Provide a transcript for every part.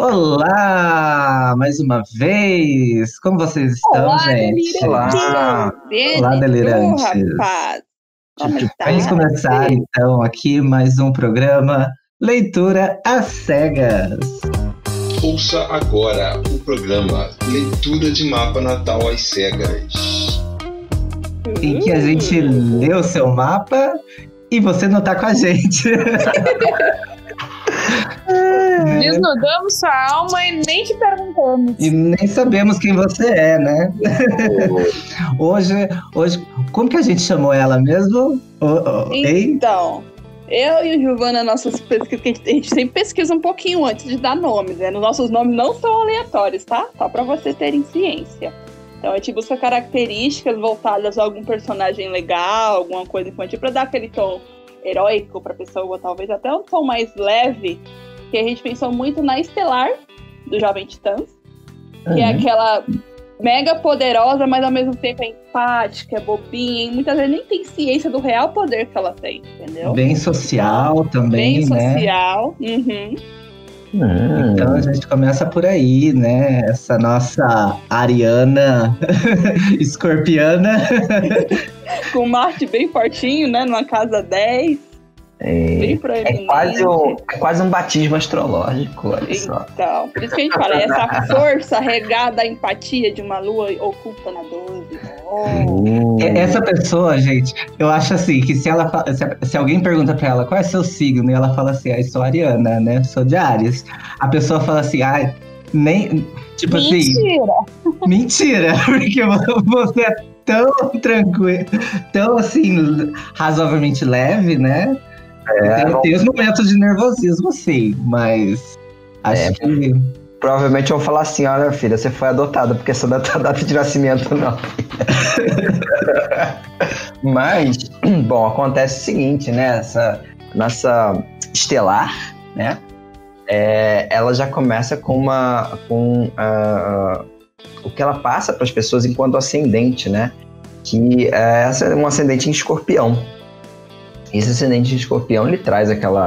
Olá, mais uma vez. Como vocês estão, Olá, gente? delirante! Olá, delirantes. Rapaz! Como Vamos tá? começar então aqui mais um programa Leitura às Cegas. Ouça agora o programa Leitura de Mapa Natal às Cegas. Em que a gente lê o seu mapa e você não tá com a gente. Desnudamos sua alma e nem te perguntamos. E nem sabemos quem você é, né? Hoje, como que a gente chamou ela mesmo? Ei? Então, eu e o Giovana, nossas pesquisas, que a gente sempre pesquisa um pouquinho antes de dar nomes, né? Os nossos nomes não são aleatórios, tá? Só pra vocês terem ciência. Então a gente busca características voltadas a algum personagem legal, alguma coisa infantil, pra dar aquele tom heróico pra pessoa, talvez até um tom mais leve, que a gente pensou muito na Estelar, do Jovem Titãs, que é aquela mega poderosa, mas ao mesmo tempo é empática, é bobinha, e muitas vezes nem tem ciência do real poder que ela tem, entendeu? Bem social também, Bem né? social. Uhum. Então a gente começa por aí, né? Essa nossa Ariana escorpiana. Com Marte bem fortinho, né? Numa casa 10. Bem proeminente. É quase um batismo astrológico, olha só. Então, por isso que a gente fala, essa força regada à empatia de uma lua oculta na 12. Essa pessoa, gente, eu acho assim, que se alguém pergunta pra ela qual é seu signo, e ela fala assim, eu sou ariana, né? Sou de Áries. A pessoa fala assim, nem... Tipo Mentira! assim... Mentira! Porque você é tão tranquilo, tão assim, razoavelmente leve, né? Tem os momentos de nervosismo, sim, mas acho que... Provavelmente eu vou falar assim, olha filha, você foi adotada, porque essa data de nascimento não. Mas, bom, acontece o seguinte, né? Essa nossa Estelar, né? Ela já começa com o que ela passa para as pessoas enquanto ascendente, né? Que é um ascendente em Escorpião. Esse ascendente em Escorpião, ele traz aquele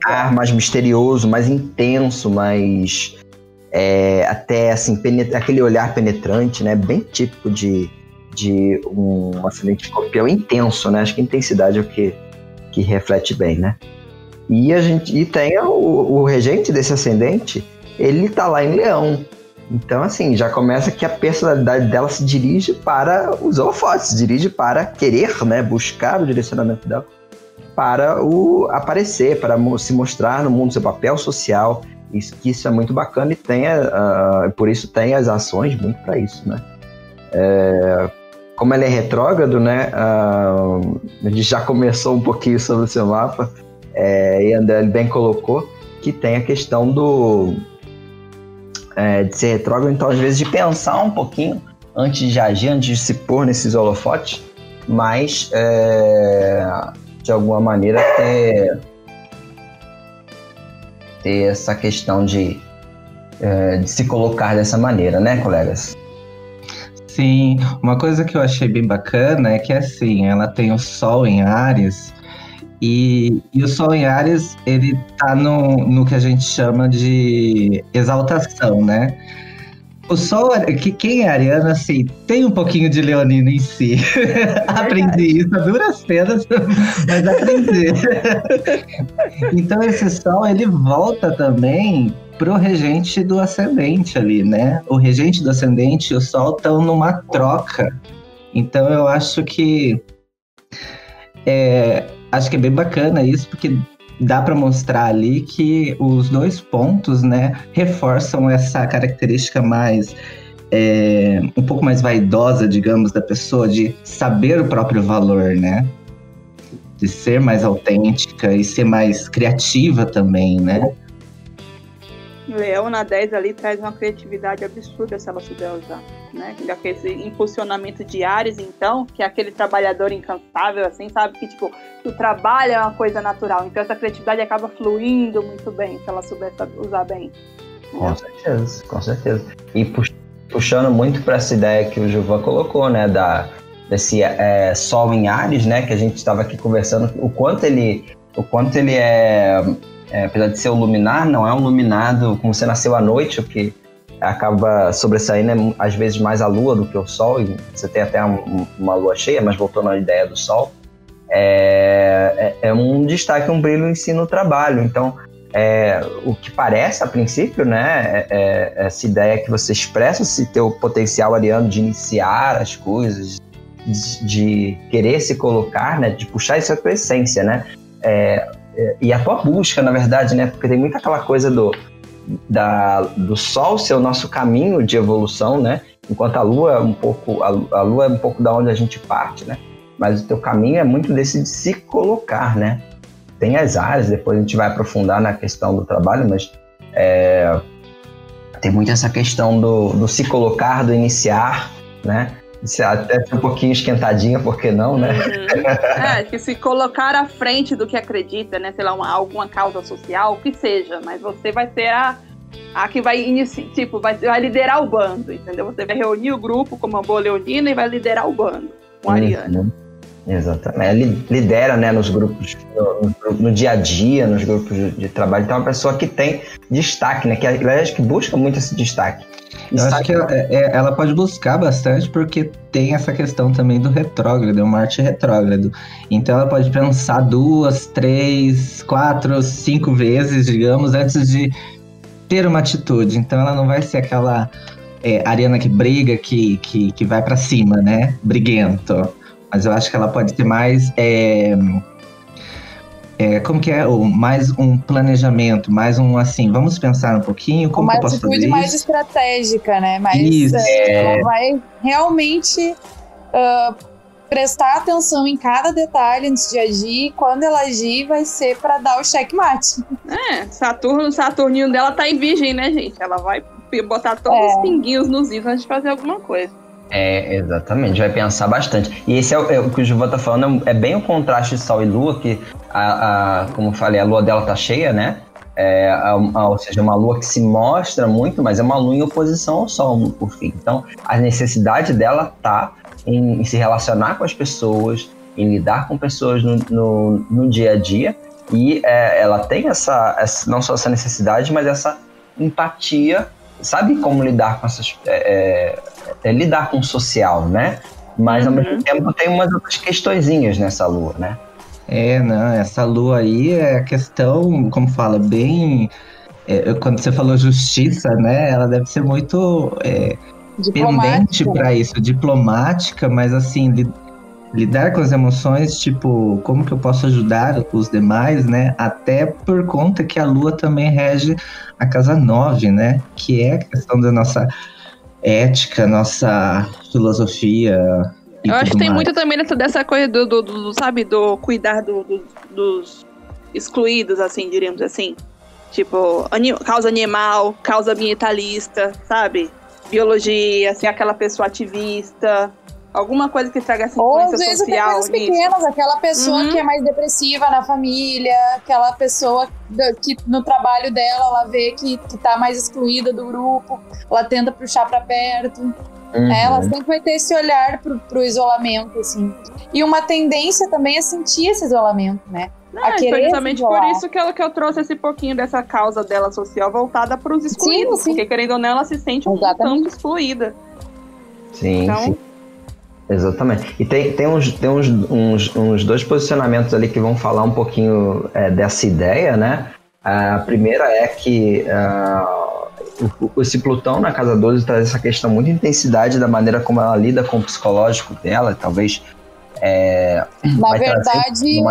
ar mais misterioso, mais intenso, mais até assim, aquele olhar penetrante, né? Bem típico de um ascendente de Escorpião intenso, né? Acho que a intensidade é o que reflete bem, né? E tem o regente desse ascendente, ele tá lá em Leão. Então, assim, já começa que a personalidade dela se dirige para os holofotes, se dirige para querer, né, buscar o direcionamento dela para aparecer, para se mostrar no mundo, seu papel social. Isso é muito bacana e por isso tem as ações muito para isso, né? Como ela é retrógrado, né, a gente já começou um pouquinho sobre o seu mapa, e André bem colocou que tem a questão de ser retrógrado, então às vezes de pensar um pouquinho antes de agir, antes de se pôr nesses holofotes, mas de alguma maneira ter essa questão de se colocar dessa maneira, né, colegas? Sim, uma coisa que eu achei bem bacana é que assim, ela tem o Sol em Áries e o Sol em Áries, ele tá no que a gente chama de exaltação, né? O Sol, quem é ariano, assim, tem um pouquinho de leonino em si. Aprendi isso a duras penas, mas aprendi. Então esse Sol, ele volta também pro regente do ascendente ali, né? O regente do ascendente e o Sol estão numa troca. Então eu acho que é bem bacana isso, porque dá para mostrar ali que os dois pontos, né, reforçam essa característica mais um pouco mais vaidosa, digamos, da pessoa, de saber o próprio valor, né? De ser mais autêntica e ser mais criativa também, né? Leão na 10 ali traz uma criatividade absurda se ela souber usar, né? Esse impulsionamento de Áries, então, que é aquele trabalhador incansável, assim, sabe? Que, tipo, o trabalho é uma coisa natural. Então, essa criatividade acaba fluindo muito bem, se ela souber usar bem. Com certeza, com certeza. E puxando muito para essa ideia que o Gilvan colocou, né? Desse Sol em Áries, né? Que a gente estava aqui conversando, o quanto ele é apesar de ser um luminar, não é um iluminado como você nasceu à noite, o que acaba sobressaindo às vezes mais a lua do que o sol, e você tem até uma lua cheia, mas voltando à ideia do sol, é um destaque, um brilho em si no trabalho. Então, o que parece a princípio, né, essa ideia que você expressa esse teu potencial ariano de iniciar as coisas, de querer se colocar, né, de puxar isso a tua essência, né, e a tua busca, na verdade, né, porque tem muito aquela coisa do sol ser o nosso caminho de evolução, né, enquanto a lua é um pouco da onde a gente parte, né, mas o teu caminho é muito desse de se colocar, né. Tem as áreas, depois a gente vai aprofundar na questão do trabalho, mas tem muito essa questão do se colocar, do iniciar, né? Até um pouquinho esquentadinha, por que não, né? Que se colocar à frente do que acredita, né? Sei lá, alguma causa social, o que seja, mas você vai ser a que vai iniciar, tipo, vai liderar o bando, entendeu? Você vai reunir o grupo como uma boa leonina e vai liderar o bando, com a Ariana. Exatamente. Lidera, né, nos grupos, no dia a dia, nos grupos de trabalho. Então é uma pessoa que tem destaque, né? Que busca muito esse destaque. Eu acho que ela pode buscar bastante, porque tem essa questão também do retrógrado, é um Marte retrógrado. Então ela pode pensar 2, 3, 4, 5 vezes, digamos, antes de ter uma atitude. Então ela não vai ser aquela Ariana que briga, que vai pra cima, né? Briguento. Mas eu acho que ela pode ter mais... como que é? Mais um planejamento, mais um assim, vamos pensar um pouquinho, como que eu posso fazer isso? Uma atitude mais estratégica, né? Ela vai realmente prestar atenção em cada detalhe antes de agir, e quando ela agir vai ser para dar o checkmate. Saturninho dela tá em virgem, né, gente? Ela vai botar todos os pinguinhos nos is antes de fazer alguma coisa. Exatamente, vai pensar bastante. E esse o que o Gilvan tá falando, é bem o contraste de Sol e Lua, que, como eu falei, a Lua dela tá cheia, né? Ou seja, uma Lua que se mostra muito, mas é uma Lua em oposição ao Sol, por fim. Então, a necessidade dela tá em se relacionar com as pessoas, em lidar com pessoas no dia a dia, e ela tem não só essa necessidade, mas essa empatia, sabe como lidar com essas... lidar com o social, né? Mas ao mesmo tempo tem umas outras questõezinhas nessa lua, né? Essa lua aí é a questão, como fala, bem... quando você falou justiça, né? Ela deve ser muito pendente para isso, diplomática, mas assim, lidar com as emoções, tipo, como que eu posso ajudar os demais, né? Até por conta que a lua também rege a casa 9, né? Que é a questão da nossa ética, nossa filosofia. Eu acho que tem muito também dessa coisa do cuidar dos excluídos, assim, diríamos assim. Tipo, causa animal, causa ambientalista, sabe? Biologia, assim, aquela pessoa ativista. Alguma coisa que traga essa influência social. Ou às vezes até coisas pequenas, aquela pessoa que é mais depressiva na família, aquela pessoa que no trabalho dela ela vê que tá mais excluída do grupo, ela tenta puxar pra perto. Ela sempre vai ter esse olhar pro isolamento, assim. E uma tendência também é sentir esse isolamento, né? Foi justamente por isso que eu trouxe esse pouquinho dessa causa dela social voltada pros excluídos. Sim. Porque querendo ou não, ela se sente um tanto excluída. Sim, então, sim. Exatamente. E tem uns dois posicionamentos ali que vão falar um pouquinho dessa ideia, né? A primeira é que esse Plutão na casa 12 traz essa questão muito de intensidade da maneira como ela lida com o psicológico dela, talvez... na verdade,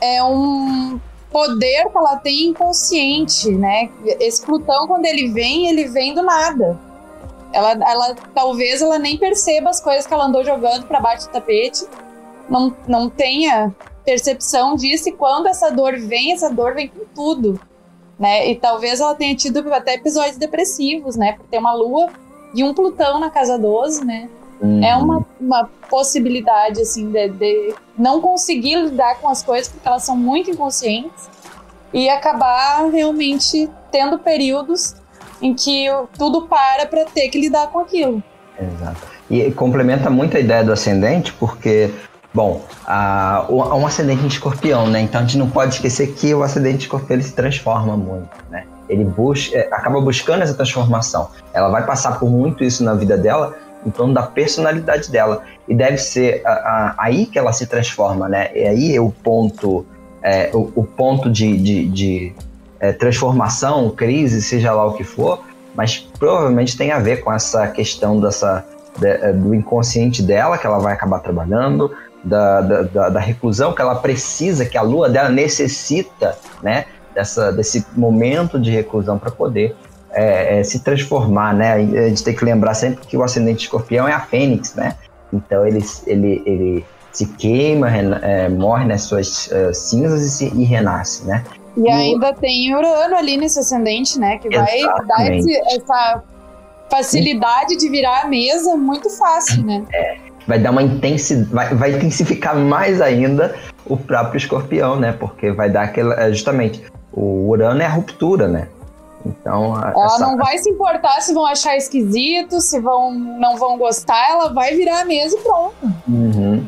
é um poder que ela tem inconsciente, né? Esse Plutão, quando ele vem do nada. Ela talvez ela nem perceba as coisas que ela andou jogando para baixo do tapete, não tenha percepção disso, e quando essa dor vem com tudo, né? E talvez ela tenha tido até episódios depressivos, né? Por ter uma Lua e um Plutão na casa 12, né? É uma possibilidade, assim, de não conseguir lidar com as coisas porque elas são muito inconscientes e acabar realmente tendo períodos em que tudo para ter que lidar com aquilo. Exato. E complementa muito a ideia do ascendente, porque Bom, um ascendente em escorpião, né? Então a gente não pode esquecer que o ascendente em escorpião ele se transforma muito, né? Ele acaba buscando essa transformação. Ela vai passar por muito isso na vida dela, em torno da personalidade dela. E deve ser aí que ela se transforma, né? E aí é o ponto de transformação, crise, seja lá o que for, mas provavelmente tem a ver com essa questão do inconsciente dela, que ela vai acabar trabalhando, da reclusão que ela precisa, que a lua dela necessita, né, desse momento de reclusão para poder se transformar, né? A gente tem que lembrar sempre que o ascendente escorpião é a fênix, né? Então ele se queima, morre nas suas cinzas e renasce, né? E ainda tem Urano ali nesse ascendente, né? Que vai dar essa facilidade de virar a mesa muito fácil, né? Vai dar uma intensidade, vai intensificar mais ainda o próprio escorpião, né? Porque vai dar justamente, o Urano é a ruptura, né? Então, ela não vai se importar se vão achar esquisito, se não vão gostar, ela vai virar a mesa e pronto. Uhum.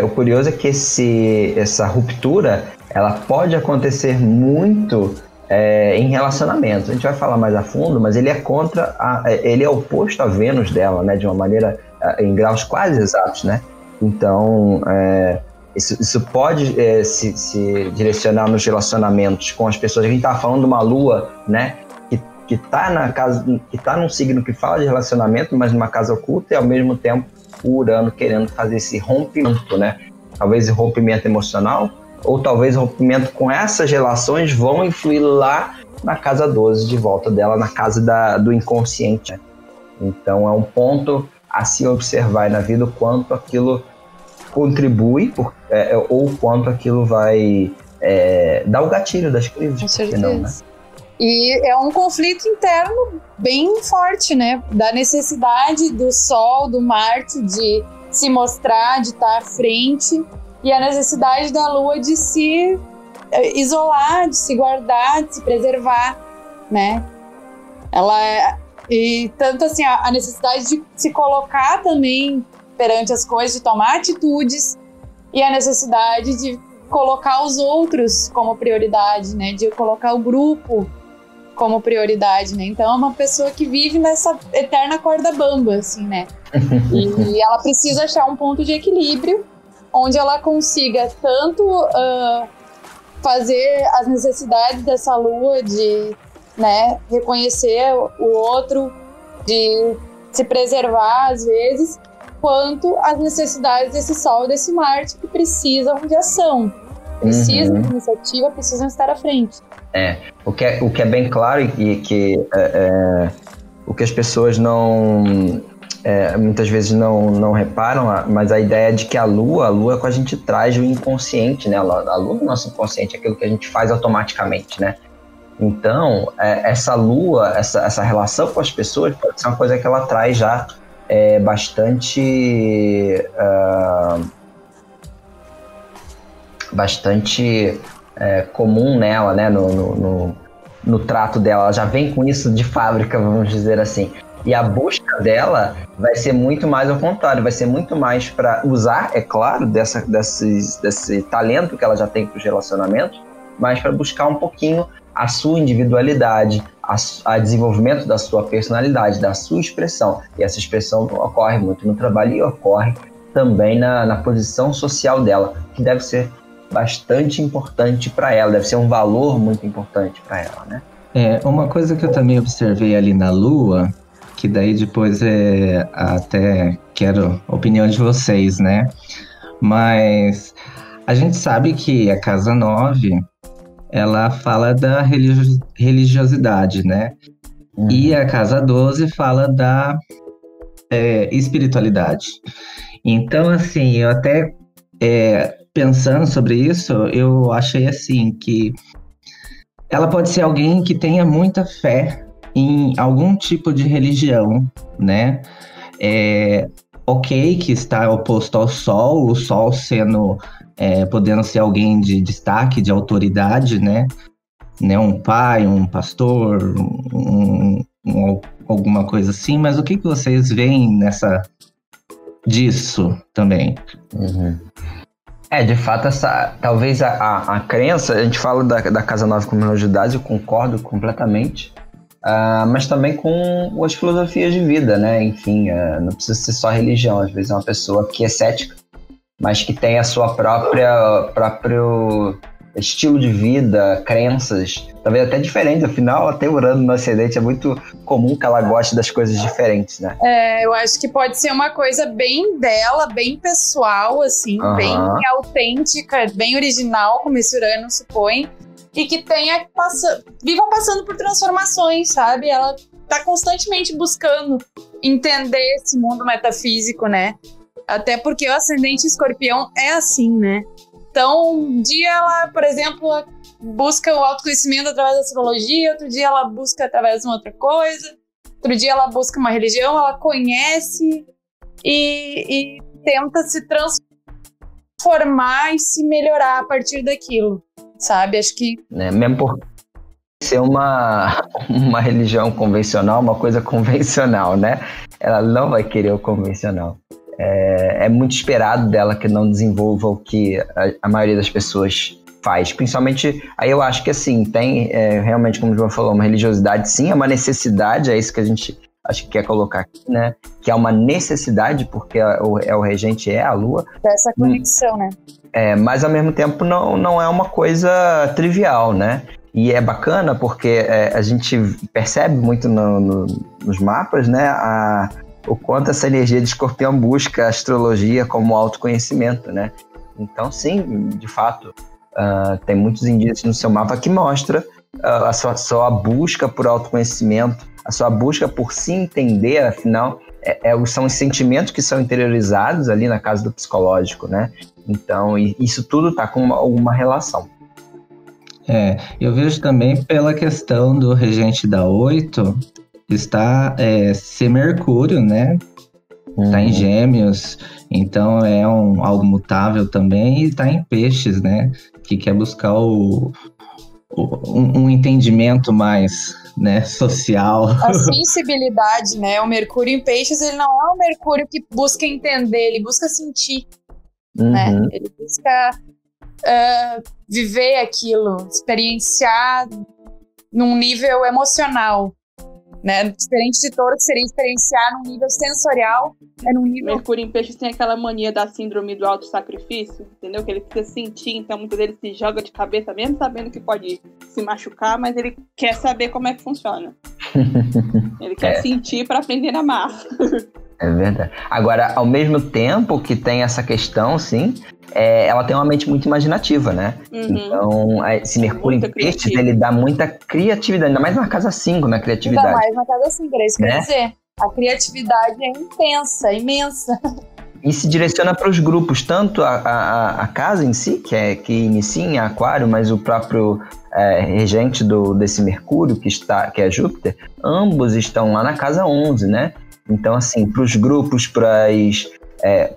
O curioso é que essa ruptura, ela pode acontecer muito em relacionamentos. A gente vai falar mais a fundo, mas ele é ele é oposto a Vênus dela, né? De uma maneira, em graus quase exatos, né? Então, isso pode se direcionar nos relacionamentos com as pessoas. A gente estava falando de uma lua, né? Que tá na casa, que tá num signo que fala de relacionamento, mas numa casa oculta, e ao mesmo tempo o Urano querendo fazer esse rompimento, né? Talvez rompimento emocional, ou talvez rompimento com essas relações vão influir lá na casa 12, de volta dela, na casa do inconsciente, né? Então é um ponto a se observar na vida, o quanto aquilo contribui ou o quanto aquilo vai dar o gatilho das crises. Com certeza. Não, né? E é um conflito interno bem forte, né? Da necessidade do Sol, do Marte de se mostrar, de estar à frente, e a necessidade da Lua de se isolar, de se guardar, de se preservar, né? E tanto assim, a necessidade de se colocar também perante as coisas, de tomar atitudes, e a necessidade de colocar os outros como prioridade, né? De colocar o grupo como prioridade, né? Então é uma pessoa que vive nessa eterna corda bamba, assim, né? E ela precisa achar um ponto de equilíbrio onde ela consiga tanto fazer as necessidades dessa lua de, né, reconhecer o outro, de se preservar às vezes, quanto as necessidades desse Sol e desse Marte que precisam de ação, precisam de iniciativa, precisam estar à frente. O que é bem claro e que o que as pessoas muitas vezes não reparam, mas a ideia de que a lua com a gente traz o inconsciente, né? A lua do nosso inconsciente é aquilo que a gente faz automaticamente, né? Então, essa lua, essa relação com as pessoas pode ser uma coisa que ela traz já bastante comum nela, né? No trato dela. Ela já vem com isso de fábrica, vamos dizer assim. E a busca dela vai ser muito mais ao contrário, vai ser muito mais para usar, é claro, desse talento que ela já tem para os relacionamentos, mas para buscar um pouquinho a sua individualidade, a desenvolvimento da sua personalidade, da sua expressão. E essa expressão ocorre muito no trabalho e ocorre também na posição social dela, que deve ser bastante importante para ela, deve ser um valor muito importante para ela, né? Uma coisa que eu também observei ali na Lua, que daí depois até quero a opinião de vocês, né? Mas a gente sabe que a Casa 9, ela fala da religiosidade, né? E a Casa 12 fala da espiritualidade. Então, assim, eu até pensando sobre isso, eu achei assim que ela pode ser alguém que tenha muita fé em algum tipo de religião, né? Ok, que está oposto ao Sol, o Sol podendo ser alguém de destaque, de autoridade, né? Um pai, um pastor, alguma coisa assim, mas o que vocês veem disso também. Uhum. De fato, talvez a crença, a gente fala da Casa 9 como religiosidade, eu concordo completamente, mas também com as filosofias de vida, né? Enfim, não precisa ser só religião, às vezes é uma pessoa que é cética, mas que tem a sua próprio estilo de vida, crenças, talvez até diferentes, afinal, até Urano no ascendente é muito comum que ela goste das coisas diferentes, né? Eu acho que pode ser uma coisa bem dela, bem pessoal, assim, bem autêntica, bem original, como esse Urano supõe, e que viva passando por transformações, sabe? Ela tá constantemente buscando entender esse mundo metafísico, né? Até porque o ascendente Escorpião é assim, né? Então, um dia ela, por exemplo, busca o autoconhecimento através da astrologia, outro dia ela busca através de uma outra coisa, outro dia ela busca uma religião, ela conhece e tenta se transformar e se melhorar a partir daquilo, sabe? Acho que... Mesmo por ser uma religião convencional, uma coisa convencional, né? Ela não vai querer o convencional. É muito esperado dela que não desenvolva o que a maioria das pessoas faz. Principalmente, aí eu acho que assim, tem realmente, como o João falou, uma religiosidade, sim, é uma necessidade, é isso que a gente acho que quer colocar aqui, né? Que é uma necessidade, porque o regente é a Lua. Dessa conexão, né? Mas ao mesmo tempo não é uma coisa trivial, né? E é bacana porque a gente percebe muito nos mapas, né? O quanto essa energia de Escorpião busca a astrologia como autoconhecimento, né? Então, sim, de fato, tem muitos indícios no seu mapa que mostra a sua busca por autoconhecimento, a sua busca por se entender, afinal, são os sentimentos que são interiorizados ali na casa do psicológico, né? Então, isso tudo está com alguma relação. Eu vejo também pela questão do regente da 8, está ser Mercúrio, né? Está em Gêmeos, então é algo mutável também, e está em Peixes, né? Que quer buscar um entendimento mais, né, social. A sensibilidade, né? O Mercúrio em Peixes, ele não é um Mercúrio que busca entender, ele busca sentir, né? Ele busca viver aquilo, experienciar num nível emocional. Né? Diferente de Touro, que seria experienciar num nível sensorial, num nível... Mercúrio em Peixes tem aquela mania da síndrome do autossacrifício, entendeu? Que ele precisa sentir, então muitas vezes ele se joga de cabeça, mesmo sabendo que pode se machucar, mas ele quer saber como é que funciona. Ele quer sentir para aprender a amar. É verdade. Agora, ao mesmo tempo que tem essa questão, sim, ela tem uma mente muito imaginativa, né? Então, esse Mercúrio em Peixes, ele dá muita criatividade, ainda mais na casa 5, na criatividade. Ainda mais na casa 5, é isso que eu ia dizer. A criatividade é intensa, imensa. E se direciona para os grupos, tanto a casa em si, que inicia em Aquário, mas o próprio regente desse Mercúrio, que é Júpiter, ambos estão lá na casa 11, né? Então, assim, para os grupos, para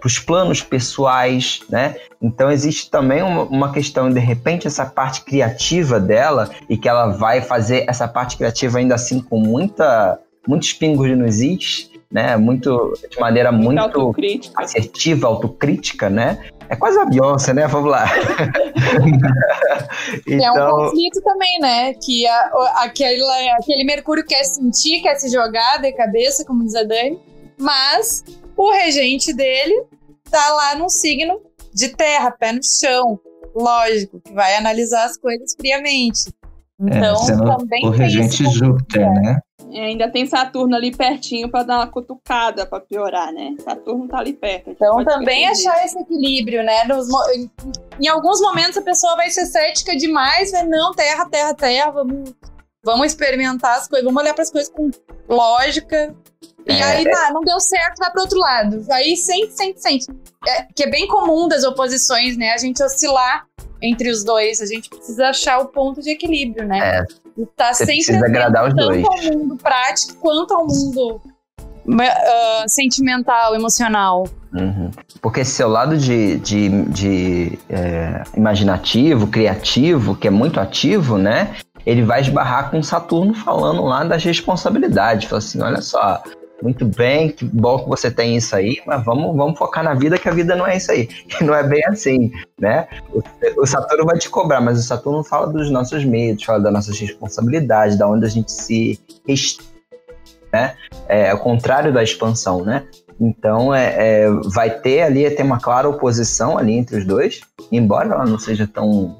os planos pessoais, né? Então, existe também uma questão, de repente, essa parte criativa dela, e que ela vai fazer essa parte criativa ainda assim com muitos pingos nos is, né? De maneira muito assertiva, autocrítica, né? É quase a Beyoncé, né? Vamos lá. Então... É um conflito também, né? Que aquele Mercúrio quer sentir, quer se jogar de cabeça, como diz a Dani, mas o regente dele tá lá num signo de terra, pé no chão, lógico, que vai analisar as coisas friamente. Então, também o regente Júpiter, né? E ainda tem Saturno ali pertinho para dar uma cutucada, para piorar, né? Saturno tá ali perto. Então também achar esse equilíbrio, né? Em alguns momentos a pessoa vai ser cética demais, vai, não, terra, vamos experimentar as coisas, vamos olhar para as coisas com lógica. E aí, não deu certo, vai pro outro lado. Aí sente. Que é bem comum das oposições, né? A gente oscilar entre os dois. A gente precisa achar o ponto de equilíbrio, né? E tá você sempre precisa agradar os dois. Tanto ao mundo prático quanto ao mundo sentimental, emocional. Porque esse seu lado de imaginativo, criativo, que é muito ativo, né? Ele vai esbarrar com Saturno falando lá das responsabilidades. Fala assim, olha só, muito bem, que bom que você tem isso aí, mas vamos focar na vida, que a vida não é isso aí. E não é bem assim, né? O Saturno vai te cobrar, mas o Saturno fala dos nossos medos, fala das nossas responsabilidades, da onde a gente se restringe, né? É o contrário da expansão, né? Então, vai ter uma clara oposição ali entre os dois, embora ela não seja tão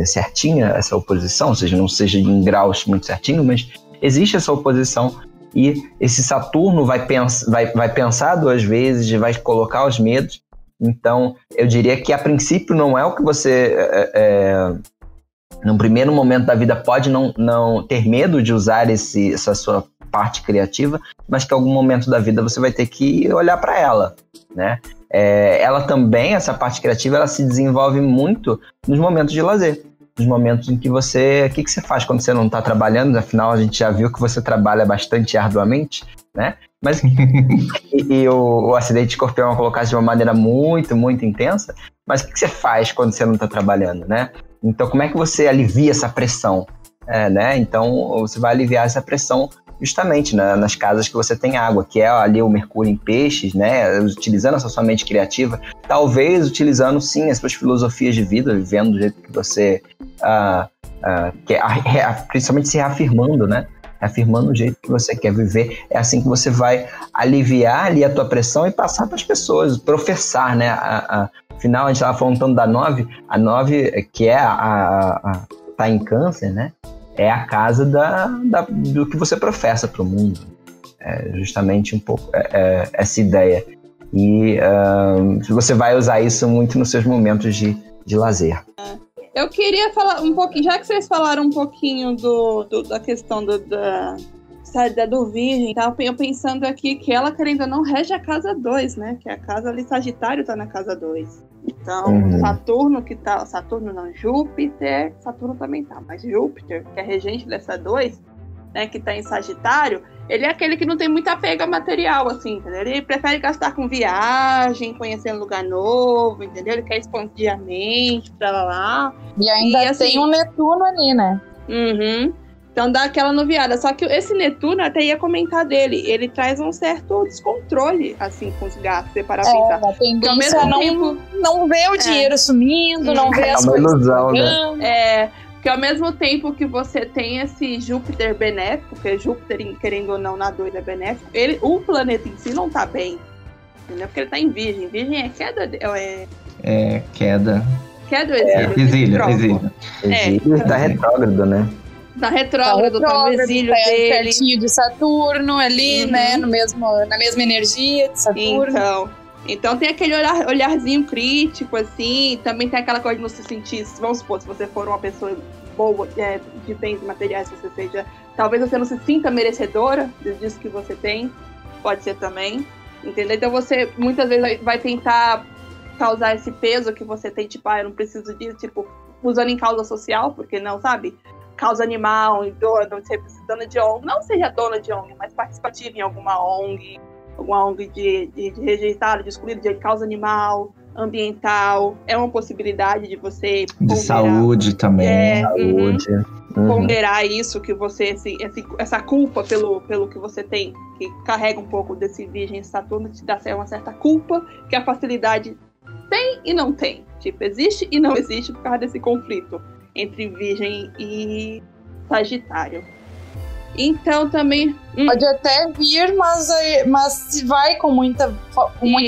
certinha, essa oposição, ou seja, não seja em graus muito certinho, mas existe essa oposição. E esse Saturno vai pensar duas vezes, vai colocar os medos. Então, eu diria que a princípio não é o que você, num primeiro momento da vida, pode não ter medo de usar essa sua parte criativa, mas que em algum momento da vida você vai ter que olhar para ela, né? Ela também, essa parte criativa, ela se desenvolve muito nos momentos de lazer. Nos momentos em que você... O que você faz quando você não está trabalhando? Afinal, a gente já viu que você trabalha bastante arduamente, né? Mas e o acidente de escorpião é colocado de uma maneira muito, muito intensa. Mas o que você faz quando você não está trabalhando, né? Então, como é que você alivia essa pressão? Né? Então, você vai aliviar essa pressão justamente nas casas que você tem água, que é ali o Mercúrio em Peixes, né? Utilizando essa sua mente criativa, talvez utilizando sim as suas filosofias de vida, vivendo do jeito que você quer, principalmente se reafirmando, né? Reafirmando o jeito que você quer viver. É assim que você vai aliviar ali a tua pressão e passar para as pessoas, professar, né? Afinal, a gente estava falando tanto da 9, a 9 que tá em Câncer, né? É a casa do que você professa para o mundo. É justamente um pouco essa ideia. E você vai usar isso muito nos seus momentos de lazer. Eu queria falar um pouquinho, já que vocês falaram um pouquinho da questão do Virgem, tá? Eu pensando aqui que ela, querendo ou não, rege a casa 2, né? Que a casa ali, Sagitário, tá na casa 2. Então, Júpiter, Saturno também tá, mas Júpiter, que é regente dessa 2, né, que tá em Sagitário, ele é aquele que não tem muita apego material, assim, entendeu? Ele prefere gastar com viagem, conhecendo lugar novo, entendeu? Ele quer expandir a mente, lá. E ainda assim, tem um Netuno ali, né? Uhum. Então dá aquela noviada. Só que esse Netuno, até ia comentar dele, ele traz um certo descontrole, assim, com os gastos, você parar a pensar. A tendência não vê o dinheiro sumindo, não vê as coisas. É uma ilusão, né? Porque ao mesmo tempo que você tem esse Júpiter benéfico, porque Júpiter, querendo ou não, na 2 é benéfico, o planeta em si não tá bem, entendeu? Porque ele tá em Virgem. Virgem é queda... Queda. Queda ou exílio? Exílio. Exílio tá retrógrado, né? Tá retrógrado, tá no exílio dele. Pertinho de Saturno ali, né? Na mesma energia de Saturno. Então tem aquele olharzinho crítico, assim. Também tem aquela coisa de não se sentir... Vamos supor, se você for uma pessoa boa, de bens materiais, você seja... Talvez você não se sinta merecedora disso que você tem. Pode ser também. Entendeu? Então você, muitas vezes, vai tentar causar esse peso que você tem. Tipo, eu não preciso disso. Tipo, usando em causa social, porque não, sabe? Causa animal, dona de ONG, não seja dona de ONG, mas participativa em alguma ONG de rejeitado, de excluído, de causa animal, ambiental, é uma possibilidade de você de saúde também. Saúde. Ponderar isso, que você, essa culpa pelo que você tem, que carrega um pouco desse Virgem Saturno, te dá uma certa culpa, que a facilidade tem e não tem. Tipo, existe e não existe por causa desse conflito entre Virgem e Sagitário. Então também... Pode até vir, mas vai com muita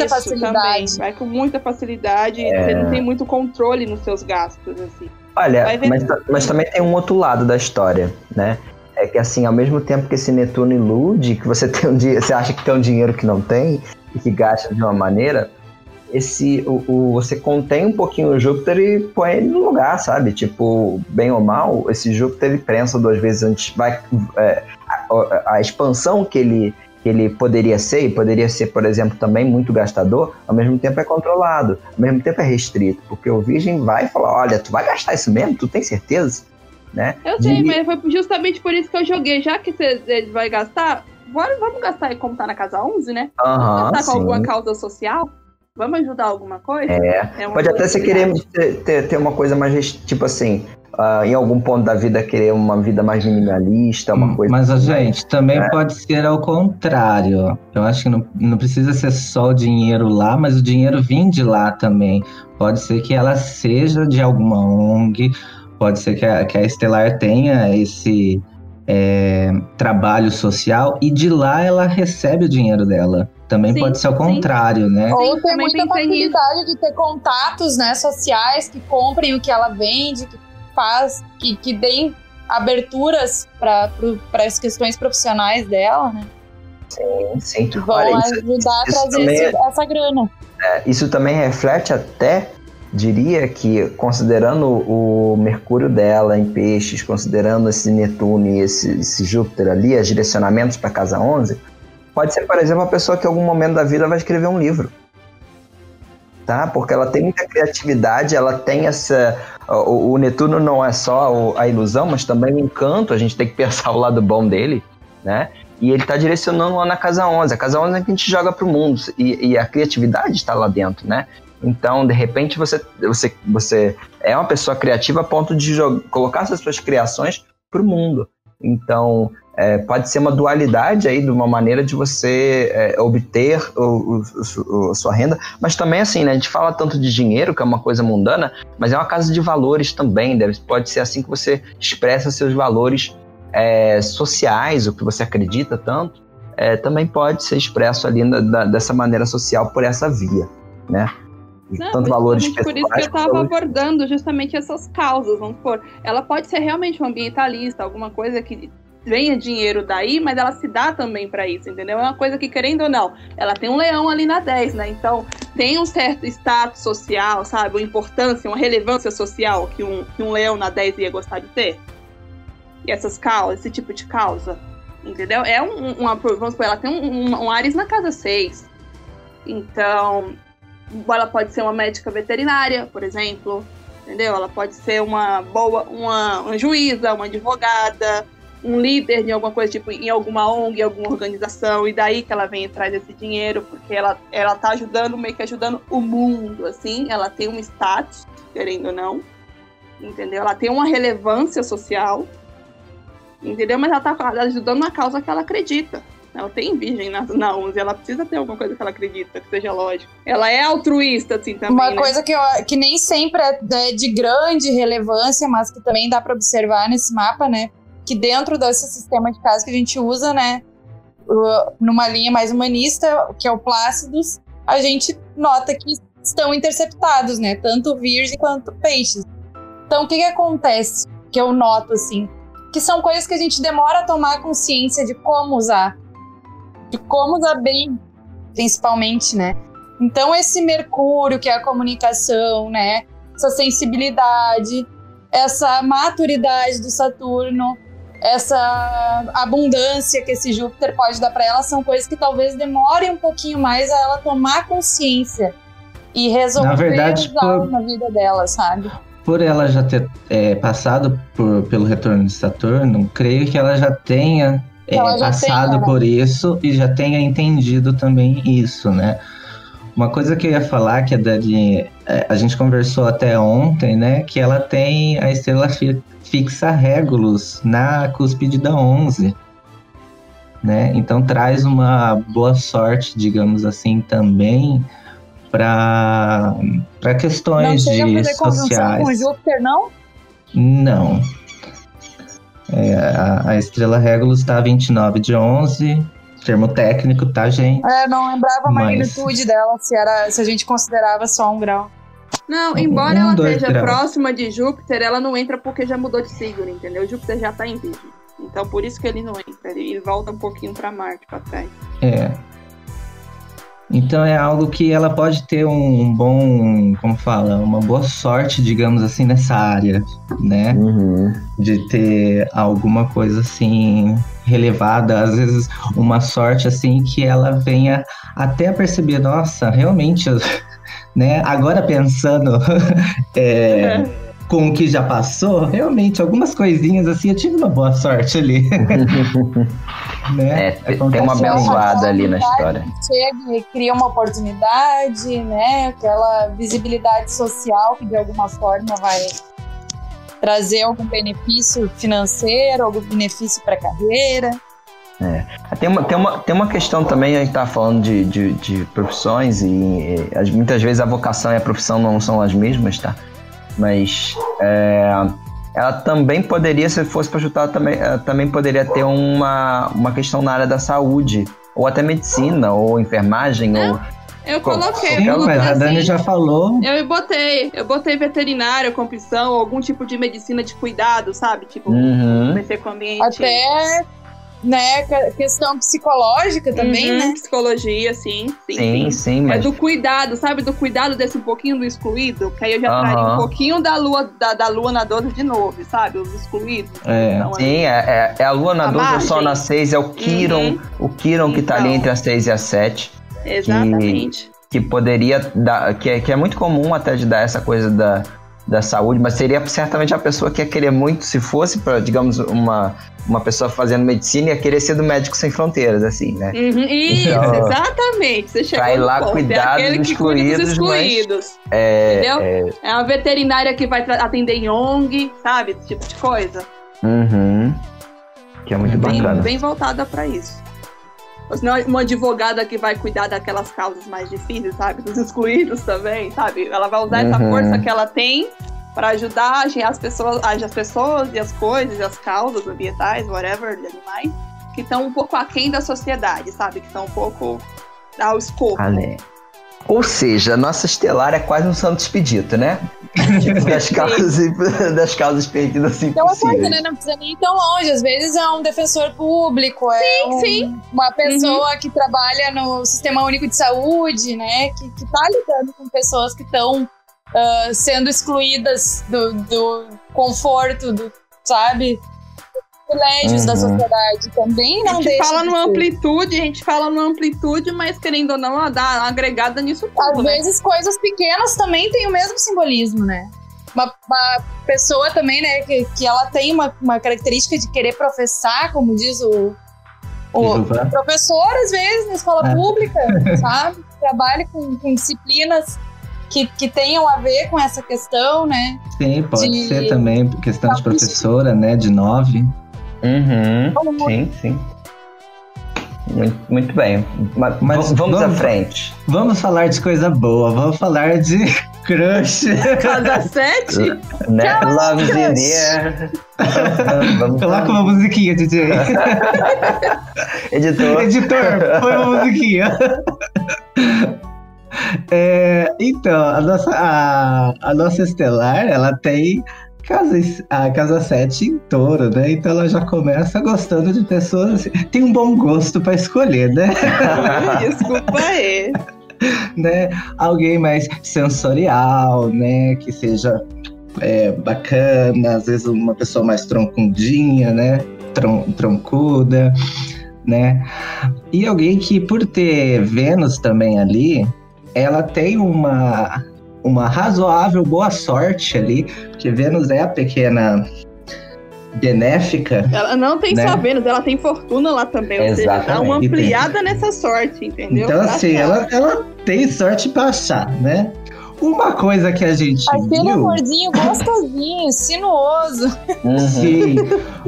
facilidade. Também, vai com muita facilidade. Você não tem muito controle nos seus gastos, assim. Olha, mas também tem um outro lado da história, né? É que assim, ao mesmo tempo que esse Netuno ilude, que você você acha que tem um dinheiro que não tem e que gasta de uma maneira, você contém um pouquinho o Júpiter e põe ele no lugar, sabe? Tipo, bem ou mal, esse Júpiter ele pensa duas vezes antes. A expansão que ele poderia ser, e poderia ser, por exemplo, também muito gastador, ao mesmo tempo é controlado, ao mesmo tempo é restrito, porque o Virgem vai falar, olha, tu vai gastar isso mesmo? Tu tem certeza? Né? Eu sei, mas foi justamente por isso que eu joguei, já que você vai gastar, vamos gastar como tá na casa 11, né? Vamos gastar com alguma causa social? Vamos ajudar alguma coisa? Pode até você querer ter uma coisa mais, tipo assim, em algum ponto da vida querer uma vida mais minimalista, uma coisa... Mas, gente, também pode ser ao contrário. Eu acho que não precisa ser só o dinheiro lá, mas o dinheiro vir de lá também. Pode ser que ela seja de alguma ONG, pode ser que a Estelar tenha esse trabalho social e de lá ela recebe o dinheiro dela. Também pode ser ao contrário, né? Ou tem muita facilidade de ter contatos, né, sociais que comprem o que ela vende, que deem aberturas para as questões profissionais dela, né? Sim. Que vão ajudar a trazer essa grana. Isso também reflete até, diria que, considerando o Mercúrio dela em Peixes, considerando esse Netuno e esse Júpiter ali, os direcionamentos para casa 11, pode ser, por exemplo, uma pessoa que em algum momento da vida vai escrever um livro. Tá? Porque ela tem muita criatividade, ela tem essa... O Netuno não é só a ilusão, mas também o encanto, a gente tem que pensar o lado bom dele, né? E ele está direcionando lá na casa 11. A casa 11 é que a gente joga para o mundo, e a criatividade está lá dentro, né? Então, de repente, você é uma pessoa criativa a ponto de colocar essas suas criações para o mundo. Então, pode ser uma dualidade aí de uma maneira de você obter a sua renda, mas também assim, né, a gente fala tanto de dinheiro, que é uma coisa mundana, mas é uma casa de valores também, pode ser assim que você expressa seus valores sociais, o que você acredita tanto, também pode ser expresso ali dessa maneira social por essa via, né? Tanto valores pessoais. Por isso que eu estava abordando justamente essas causas, vamos supor. Ela pode ser realmente um ambientalista, alguma coisa que venha dinheiro daí, mas ela se dá também para isso, entendeu? É uma coisa que, querendo ou não, ela tem um leão ali na 10, né? Então, tem um certo status social, sabe? Uma importância, uma relevância social que um leão na 10 ia gostar de ter. E essas causas, esse tipo de causa, entendeu? Vamos supor, ela tem um Áries na casa 6. Então... ela pode ser uma médica veterinária, por exemplo, entendeu? Ela pode ser uma juíza, uma advogada, um líder de alguma coisa, tipo, em alguma ONG, alguma organização, e daí que ela vem atrás desse dinheiro, porque ela tá ajudando, meio que ajudando o mundo, assim, ela tem um status, querendo ou não, entendeu? Ela tem uma relevância social, entendeu? Mas ela tá ajudando uma causa que ela acredita. Ela tem virgem na 11, ela precisa ter alguma coisa que ela acredita, que seja lógico. Ela é altruísta, assim, também, Uma coisa que nem sempre é de grande relevância, mas que também dá para observar nesse mapa, né? Que dentro desse sistema de casa que a gente usa, né? Numa linha mais humanista, que é o Plácidos, a gente nota que estão interceptados, né? Tanto Virgem quanto Peixes. Então, o que acontece? Que eu noto, assim, que são coisas que a gente demora a tomar consciência de como usar. De como usar bem, principalmente, né? Então, esse Mercúrio, que é a comunicação, né? Essa sensibilidade, essa maturidade do Saturno, essa abundância que esse Júpiter pode dar para ela, são coisas que talvez demorem um pouquinho mais a ela tomar consciência e resolver, na verdade, usar na vida dela, sabe? Por ela já ter passado pelo retorno de Saturno, creio que ela já tenha passado por isso e já tenha entendido também isso, né? Uma coisa que eu ia falar, que a gente conversou até ontem, né? Que ela tem a estrela fixa Regulus na cúspide da 11, né? Então traz uma boa sorte, digamos assim, também para questões sociais. Não chega a fazer conjunção com Júpiter, não? Não. A estrela Regulus está 29 de 11, termo técnico, tá, gente? Não lembrava a magnitude dela, se a gente considerava só 1 grau. Não, embora ela esteja próxima de Júpiter, ela não entra porque já mudou de signo, entendeu? Júpiter já tá em Virgem. Então, por isso que ele não entra, ele volta um pouquinho para Marte, para trás. Então é algo que ela pode ter um bom, uma boa sorte, digamos assim, nessa área, né? Uhum. De ter alguma coisa assim relevada, às vezes uma sorte assim que ela venha até a perceber, nossa, realmente, né? Agora pensando com o que já passou, realmente, algumas coisinhas assim, eu tive uma boa sorte ali. Né? Tem uma abençoada ali na história. Chega e cria uma oportunidade, né? Aquela visibilidade social que de alguma forma trazer algum benefício financeiro, algum benefício para a carreira. Tem uma questão também, a gente tá falando de profissões e muitas vezes a vocação e a profissão não são as mesmas, tá? Mas ela também poderia, se fosse para chutar, também poderia ter uma questão na área da saúde, ou até medicina, ou enfermagem, ou... Eu coloquei. Sim, mas a Dani já falou. Eu botei veterinária com opção, algum tipo de medicina de cuidado, sabe? Tipo, mexer com o ambiente. Até, né, questão psicológica também, né? Psicologia, sim. Sim, mas... É do cuidado, sabe? Do cuidado desse um pouquinho do excluído, que aí eu já traria um pouquinho da lua na 12 de novo, sabe? Os excluídos. Então, sim, é a lua na 12, o sol na 6, é o Quiron, que tá ali entre as 6 e as 7. Exatamente. Que poderia dar, que é muito comum até de dar essa coisa da saúde, mas seria certamente a pessoa que ia querer muito, se fosse para, digamos, uma pessoa fazendo medicina, ia querer ser do Médico Sem Fronteiras, assim, né? Isso, então, exatamente. Você chegou vai lá ponto. Cuidar dos excluídos. Entendeu? É uma veterinária que vai atender em ONG, sabe? Esse tipo de coisa. Que é muito bacana. Bem voltada para isso. Ou senão uma advogada que vai cuidar daquelas causas mais difíceis, sabe? Dos excluídos também, sabe? Ela vai usar essa força que ela tem para ajudar as pessoas e as coisas, e as causas ambientais, whatever, de animais, que estão um pouco aquém da sociedade, sabe? Que estão um pouco ao escopo. Ou seja, a nossa estelar é quase um Santo Expedito, né? Tipo, das causas perdidas impossíveis. É uma coisa, né? Não precisa nem ir tão longe. Às vezes é um defensor público, uma pessoa que trabalha no Sistema Único de Saúde, né? Que tá lidando com pessoas que estão sendo excluídas do conforto, sabe? Privilégios da sociedade também não deixa. A gente fala numa amplitude, mas querendo ou não, ela dá uma agregada nisso tudo. Às vezes coisas pequenas também têm o mesmo simbolismo, né? Uma pessoa também, né, que ela tem uma característica de querer professar, como diz o professor, às vezes, na escola pública, sabe? Trabalha com disciplinas que tenham a ver com essa questão, né? Sim, pode ser também questão de professora, né? De 9. Sim. Muito bem. Mas vamos à frente. Vamos falar de coisa boa. Vamos falar de crush. Casa 7? Né? Love's in the air. Coloca uma musiquinha, DJ. Editor, põe uma musiquinha. Então, a nossa estelar, ela tem a casa 7 em Touro, né? Então ela já começa gostando de pessoas assim, tem um bom gosto para escolher, né? Desculpa aí. Né? Alguém mais sensorial, né? Que seja bacana, às vezes uma pessoa mais troncudinha, né? Troncuda, né? E alguém que, por ter Vênus também ali, ela tem uma razoável boa sorte ali, porque Vênus é a pequena benéfica. Ela não tem só Vênus, ela tem fortuna lá também, ou seja, dá uma ampliada nessa sorte, entendeu? Então, assim, ela tem sorte pra achar, né? Uma coisa que a gente aquele amorzinho gostosinho, sinuoso. Sim,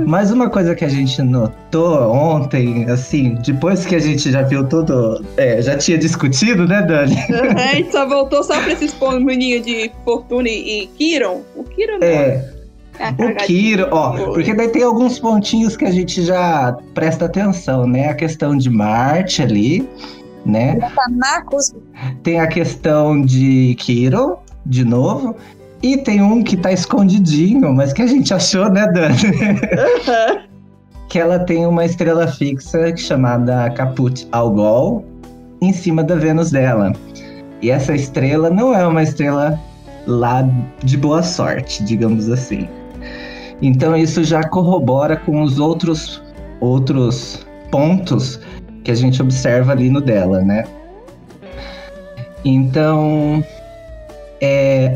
mas uma coisa que a gente notou ontem, assim, depois que a gente já viu tudo, já tinha discutido, né, Dani? A gente só voltou só pra esses pontinhos de Fortuna e Quiron. O Quiron não. O Quiron, porque daí tem alguns pontinhos que a gente já presta atenção, né? A questão de Marte ali, né? Tem a questão de Quiron, de novo, e tem um que tá escondidinho, mas que a gente achou, né, Dani? Que ela tem uma estrela fixa chamada Caput Algol em cima da Vênus dela. E essa estrela não é uma estrela lá de boa sorte, digamos assim. Então isso já corrobora com os outros pontos que a gente observa ali no dela, né? Então,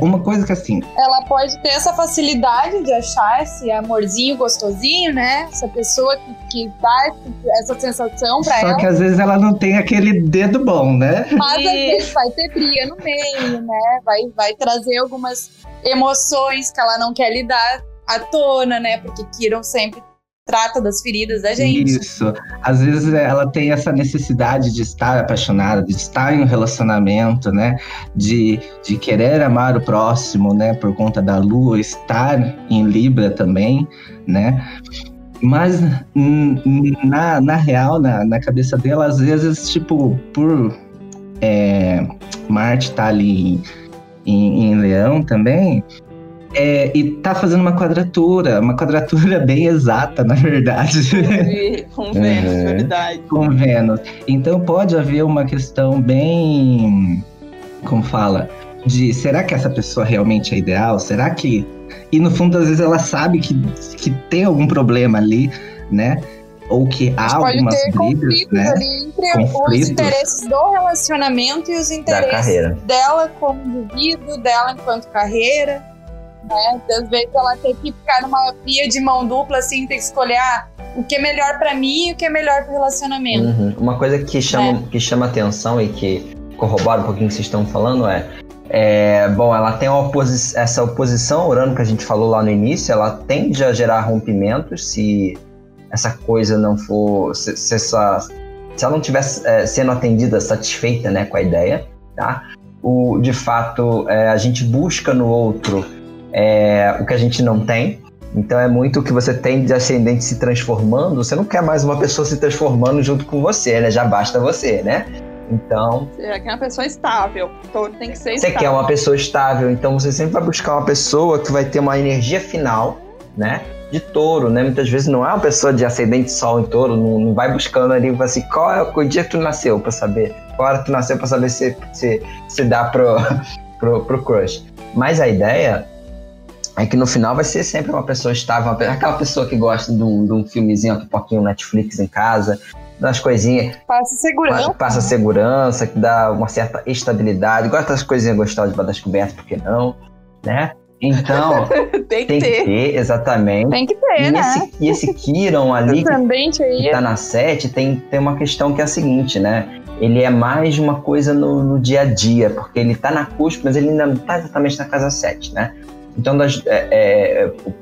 uma coisa que assim... Ela pode ter essa facilidade de achar esse amorzinho gostosinho, né? Essa pessoa que dá essa sensação pra ela. Só que às vezes ela não tem aquele dedo bom, né? Mas às vezes vai ter briga no meio, né? Vai trazer algumas emoções que ela não quer lidar à tona, né? Porque Kiron sempre trata das feridas da gente. Isso. Às vezes ela tem essa necessidade de estar apaixonada, de estar em um relacionamento, né? De querer amar o próximo, né? Por conta da Lua estar em Libra também, né? Mas na real, na cabeça dela, às vezes, tipo, por Marte tá ali em Leão também, e tá fazendo uma quadratura bem exata, na verdade. Com Vênus, verdade. Com Vênus. Então pode haver uma questão bem, como fala, de será que essa pessoa realmente é ideal? Será que... E no fundo, às vezes, ela sabe que tem algum problema ali, né? Ou que há algumas brigas, né? Ali entre os interesses do relacionamento e os interesses dela como indivíduo, dela enquanto carreira, né? Às vezes ela tem que ficar numa via de mão dupla, assim, tem que escolher o que é melhor pra mim e o que é melhor pro relacionamento. Uma coisa que chama atenção e que corrobora um pouquinho o que vocês estão falando bom, ela tem essa oposição ao Urano que a gente falou lá no início, ela tende a gerar rompimentos se essa coisa não for... Se ela não estiver sendo atendida, satisfeita, né, com a ideia, tá? De fato, a gente busca no outro o que a gente não tem. Então é muito o que você tem de ascendente se transformando. Você não quer mais uma pessoa se transformando junto com você, né? Já basta você, né? Então... Você quer uma pessoa estável. Touro tem que ser estável. Você quer uma pessoa estável, então você sempre vai buscar uma pessoa que vai ter uma energia final, né? De Touro, né? Muitas vezes não é uma pessoa de ascendente Sol em Touro, não vai buscando ali, assim, qual é o dia que tu nasceu pra saber, qual hora tu nasceu pra saber se dá pro crush. Mas a ideia é que no final vai ser sempre uma pessoa estável, aquela pessoa que gosta de um filmezinho, uma pipoquinha, um Netflix em casa, das coisinhas. Passa segurança, que dá uma certa estabilidade, gosta das coisinhas gostosas debaixo das cobertas, por que não, né? Então, tem que ter, exatamente. Tem que ter, né? E esse Kiron ali, que tá na 7, tem uma questão que é a seguinte, né? Ele é mais uma coisa no dia a dia, porque ele tá na cúspide, mas ele ainda não tá exatamente na casa 7, né? Então,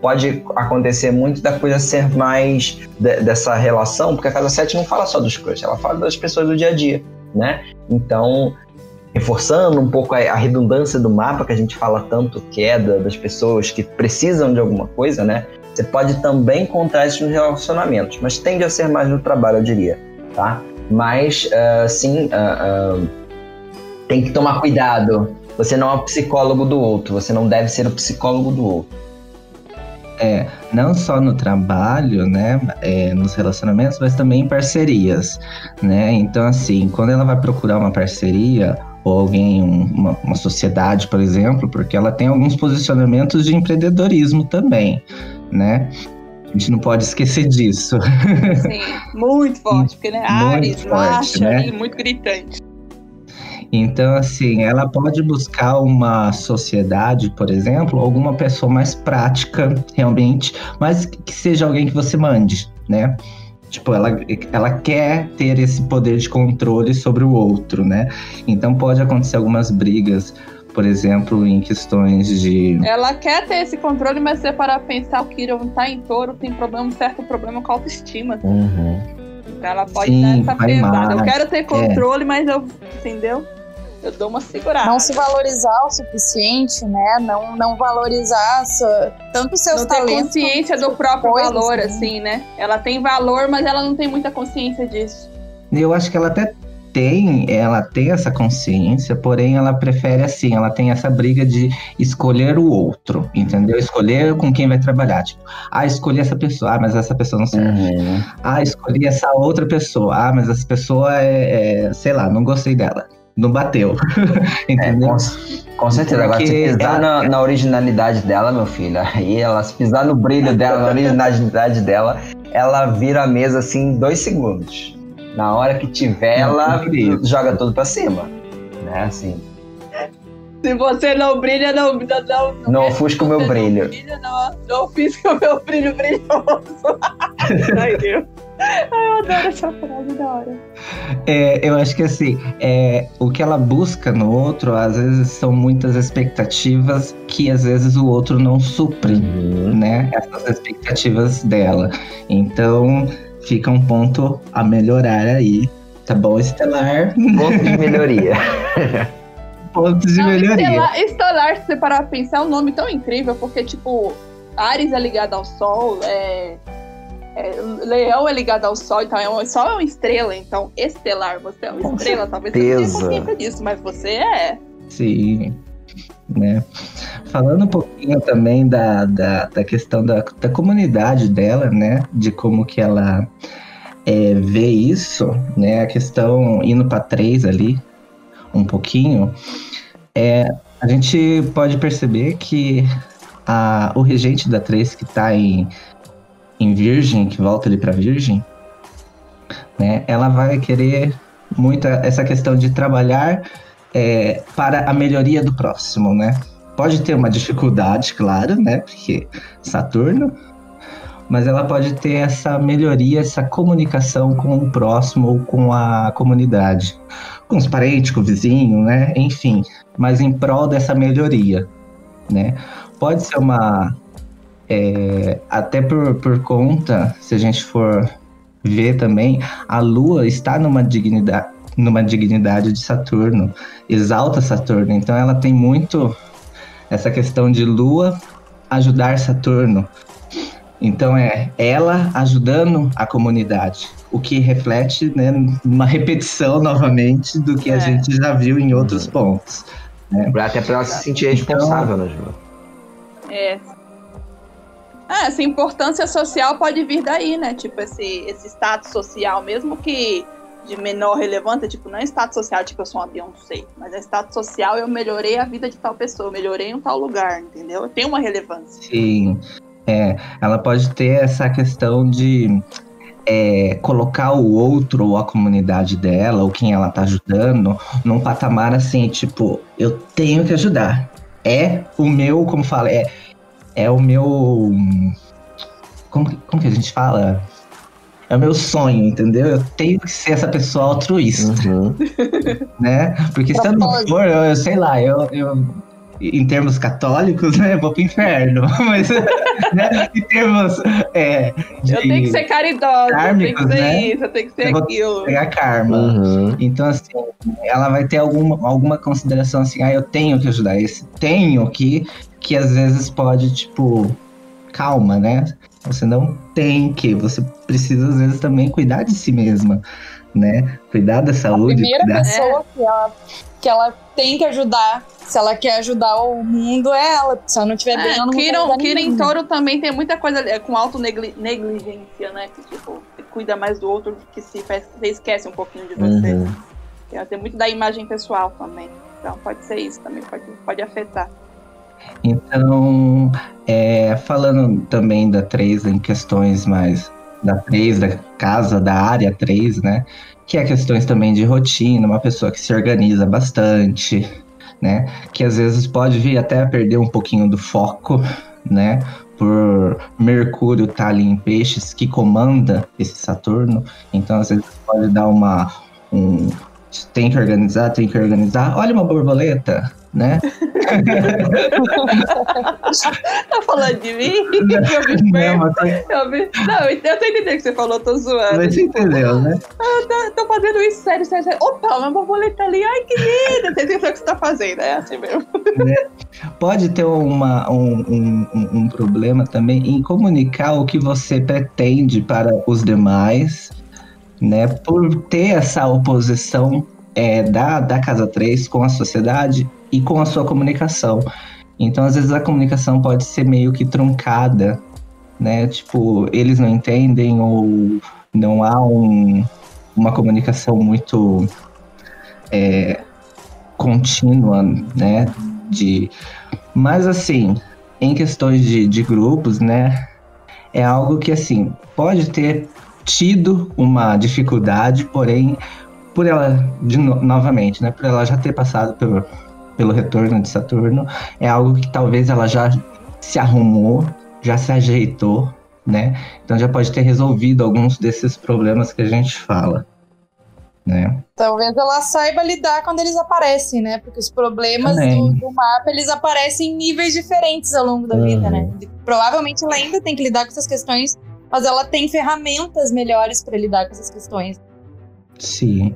pode acontecer muito da coisa ser mais dessa relação, porque a casa 7 não fala só dos crushes, ela fala das pessoas do dia a dia, né? Então, reforçando um pouco a redundância do mapa, que a gente fala tanto que é das pessoas que precisam de alguma coisa, né? Você pode também encontrar isso nos relacionamentos, mas tende a ser mais no trabalho, eu diria, tá? Mas, tem que tomar cuidado. Você não é o psicólogo do outro, você não deve ser o psicólogo do outro. Não só no trabalho, né, nos relacionamentos, mas também em parcerias, né? Então, assim, quando ela vai procurar uma parceria ou alguém, uma sociedade, por exemplo, porque ela tem alguns posicionamentos de empreendedorismo também, né? A gente não pode esquecer disso. Sim, muito forte, porque, né, Áries, macho, né? Muito gritante. Então, assim, ela pode buscar uma sociedade, por exemplo, alguma pessoa mais prática, realmente, mas que seja alguém que você mande, né? Tipo, ela quer ter esse poder de controle sobre o outro, né? Então pode acontecer algumas brigas, por exemplo, em questões de... Ela quer ter esse controle, mas se para pensar, o Kiron tá em Touro, tem um certo problema com a autoestima. Uhum. Então ela pode dar essa pesada. Eu quero ter controle, mas entendeu? Eu dou uma segurada. Não se valorizar o suficiente, né? Não valorizar tanto os seus talentos. Não ter consciência do próprio valor, assim, né? Ela tem valor, mas ela não tem muita consciência disso. Eu acho que ela até tem essa consciência, porém ela prefere, assim, ela tem essa briga de escolher o outro, entendeu? Escolher com quem vai trabalhar. Tipo, escolhi essa pessoa, mas essa pessoa não serve. Uhum. Escolhi essa outra pessoa, mas essa pessoa sei lá, não gostei dela. Não bateu, entendeu? Com certeza. Agora, se pisar na originalidade dela, meu filho, aí se pisar no brilho dela, na originalidade dela, ela vira a mesa assim em 2 segundos. Na hora que tiver, ela joga tudo pra cima, né? Assim. Se você não brilha, não ofusca o meu brilho. Não ofusca o meu brilho brilhoso. Ai, Deus. Ai, eu adoro essa frase da hora. Eu acho que assim, o que ela busca no outro, às vezes são muitas expectativas que às vezes o outro não supre, né? Essas expectativas dela. Então, fica um ponto a melhorar aí. Tá bom, Estelar? Ponto de melhoria. Pontos de melhoria. Estelar, se você parar pra pensar, é um nome tão incrível, porque, tipo, Áries é ligado ao Sol, Leão é ligado ao Sol, então o Sol é uma estrela, então Estelar, você é uma estrela, talvez você não tenha consciência disso, mas você é. Sim, né? Falando um pouquinho também da questão da comunidade dela, né? De como que ela vê isso, né? A questão indo para 3 ali, um pouquinho, a gente pode perceber que o regente da 3 que tá em Virgem, que volta ali para Virgem, né? Ela vai querer muito essa questão de trabalhar para a melhoria do próximo, né? Pode ter uma dificuldade, claro, né? Porque Saturno, mas ela pode ter essa melhoria, essa comunicação com o próximo ou com a comunidade, com os parentes, com o vizinho, né? Enfim, mas em prol dessa melhoria, né? Pode ser até por conta, se a gente for ver também, a Lua está numa dignidade de Saturno, exalta Saturno, então ela tem muito essa questão de Lua ajudar Saturno. Então ela ajudando a comunidade, o que reflete, né, uma repetição novamente do que a gente já viu em outros pontos. Né? Até para ela se sentir responsável, né, Ju? Essa importância social pode vir daí, né? Tipo, esse status social, mesmo que de menor relevância, tipo, não é status social, tipo, eu sou uma Beyoncé, mas é status social, eu melhorei a vida de tal pessoa, eu melhorei em tal lugar, entendeu? Tem uma relevância. Sim, ela pode ter essa questão de colocar o outro ou a comunidade dela, ou quem ela tá ajudando, num patamar assim, tipo, eu tenho que ajudar. O meu, como fala, é o meu... Como que a gente fala? É o meu sonho, entendeu? Eu tenho que ser essa pessoa altruísta, né? Porque se eu não for, eu sei lá, eu em termos católicos, né, eu vou pro inferno. Mas, né, em termos eu tenho que ser caridosa, eu tenho que ser isso, eu tenho que ser aquilo. Eu vou pegar karma. Então, assim, ela vai ter alguma consideração assim, eu tenho que ajudar esse. Tenho que às vezes pode, tipo, calma, né? Você não tem que, você precisa às vezes também cuidar de si mesma, né? Cuidar da saúde. A primeira pessoa que ela tem que ajudar, se ela quer ajudar o mundo, é ela. Se ela não tiver bem, ela não vai ajudar Quirón ninguém. em Touro também tem muita coisa com auto-negligência, né? Que, tipo, você cuida mais do outro do que você esquece um pouquinho de você. Tem muito da imagem pessoal também. Então pode ser isso também, pode afetar. Então, falando também da 3 em questões mais da 3, da casa, da área 3, né? Que é questões também de rotina, uma pessoa que se organiza bastante, né? Que às vezes pode vir até a perder um pouquinho do foco, né? Por Mercúrio estar ali em Peixes, que comanda esse Saturno. Então, às vezes pode dar tem que organizar. Olha uma borboleta, né? Tá falando de mim? Eu tô entendendo o que você falou, tô zoando. Mas você entendeu, né? Eu tô fazendo isso sério. Opa, uma borboleta ali, ai que linda! Você entendeu o que você tá fazendo, é assim mesmo. Pode ter um problema também em comunicar o que você pretende para os demais, né? Por ter essa oposição da Casa 3 com a sociedade e com a sua comunicação. Então, às vezes, a comunicação pode ser meio que truncada, né? Tipo, eles não entendem ou não há uma comunicação muito contínua, né? Mas, assim, em questões de grupos, né? É algo que, assim, pode ter tido uma dificuldade, porém, por ela, novamente, né? Por ela já ter passado pelo retorno de Saturno, é algo que talvez ela já se arrumou, já se ajeitou, né? Então já pode ter resolvido alguns desses problemas que a gente fala, né? Talvez ela saiba lidar quando eles aparecem, né? Porque os problemas do mapa, eles aparecem em níveis diferentes ao longo da vida, né? Provavelmente ela ainda tem que lidar com essas questões, mas ela tem ferramentas melhores para lidar com essas questões. Sim.